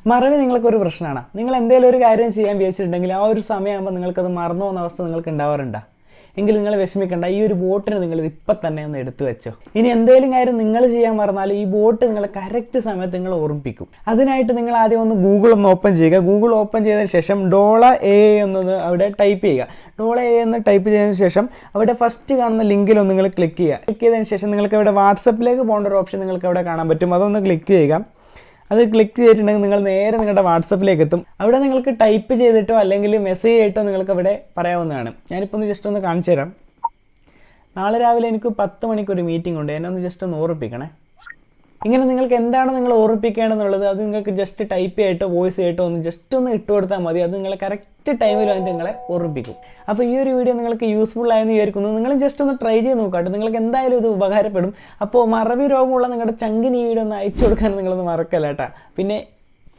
മറവി നിങ്ങൾക്കൊരു പ്രശ്നമാണ്. നിങ്ങൾ എന്തെങ്കിലും ഒരു കാര്യം ചെയ്യാൻ വിചാരിച്ചിട്ടുണ്ടെങ്കിൽ ആ ഒരു സമയമാകുമ്പോൾ നിങ്ങൾക്കത് മറന്നു പോകുന്ന അവസ്ഥ നിങ്ങൾക്ക് ഉണ്ടാവാറുണ്ടോ? എങ്കിൽ നിങ്ങൾ വിഷമിക്കേണ്ട, ഈ ഒരു ബോട്ടിന് നിങ്ങൾ ഇപ്പം തന്നെ ഒന്ന് എടുത്തു വെച്ചോ. ഇനി എന്തെങ്കിലും കാര്യം നിങ്ങൾ ചെയ്യാൻ മറന്നാൽ ഈ ബോട്ട് നിങ്ങളെ കറക്റ്റ് സമയത്ത് നിങ്ങൾ ഓർമ്മിപ്പിക്കും. അതിനായിട്ട് നിങ്ങൾ ആദ്യം ഒന്ന് ഗൂഗിൾ ഒന്ന് ഓപ്പൺ ചെയ്യുക. ഗൂഗിൾ ഓപ്പൺ ചെയ്തതിന് ശേഷം $AI എന്നത് അവിടെ ടൈപ്പ് ചെയ്യുക. $AI എന്ന് ടൈപ്പ് ചെയ്തതിന് ശേഷം അവിടെ ഫസ്റ്റ് കാണുന്ന ലിങ്കിലൊന്ന് നിങ്ങൾ ക്ലിക്ക് ചെയ്യുക. ക്ലിക്ക് ചെയ്തതിന് ശേഷം നിങ്ങൾക്ക് അവിടെ വാട്സപ്പിലേക്ക് പോകേണ്ട ഒരു ഓപ്ഷൻ നിങ്ങൾക്ക് അവിടെ കാണാൻ പറ്റും. അതൊന്ന് ക്ലിക്ക് ചെയ്യുക. അത് ക്ലിക്ക് ചെയ്തിട്ടുണ്ടെങ്കിൽ നിങ്ങൾ നേരെ നിങ്ങളുടെ വാട്സപ്പിലേക്ക് എത്തും. അവിടെ നിങ്ങൾക്ക് ടൈപ്പ് ചെയ്തിട്ടോ അല്ലെങ്കിൽ മെസ്സേജ് ആയിട്ടോ നിങ്ങൾക്ക് അവിടെ പറയാവുന്നതാണ്. ഞാനിപ്പോൾ ഒന്ന് ജസ്റ്റ് ഒന്ന് കാണിച്ചു തരാം. നാളെ രാവിലെ എനിക്ക് 10 മണിക്ക് ഒരു മീറ്റിംഗ് ഉണ്ട്, എന്നെ ഒന്ന് ജസ്റ്റ് ഒന്ന് ഓർമ്മിപ്പിക്കണേ. ഇങ്ങനെ നിങ്ങൾക്ക് എന്താണ് നിങ്ങൾ ഓർമ്മിപ്പിക്കേണ്ടതെന്നുള്ളത് അത് നിങ്ങൾക്ക് ജസ്റ്റ് ടൈപ്പ് ചെയ്തിട്ടോ വോയിസ് ആയിട്ടോ ഒന്ന് ജസ്റ്റ് ഒന്ന് ഇട്ട് കൊടുത്താൽ മതി. അത് നിങ്ങളെ കറക്റ്റ് ടൈമിൽ വന്നിട്ട് നിങ്ങളെ ഓർമ്മിപ്പിക്കും. അപ്പോൾ ഈ ഒരു വീഡിയോ നിങ്ങൾക്ക് യൂസ്ഫുൾ ആയെന്ന് വിചാരിക്കുന്നു. നിങ്ങൾ ജസ്റ്റ് ഒന്ന് ട്രൈ ചെയ്ത് നോക്കാട്ടോ, നിങ്ങൾക്ക് എന്തായാലും ഇത് ഉപകാരപ്പെടും. അപ്പോൾ മറവി രോഗമുള്ള നിങ്ങളുടെ ചങ്കിന് ഈ വീഡിയോ ഒന്ന് അയച്ചു കൊടുക്കാൻ നിങ്ങളൊന്ന് മറക്കല്ല കേട്ടോ. പിന്നെ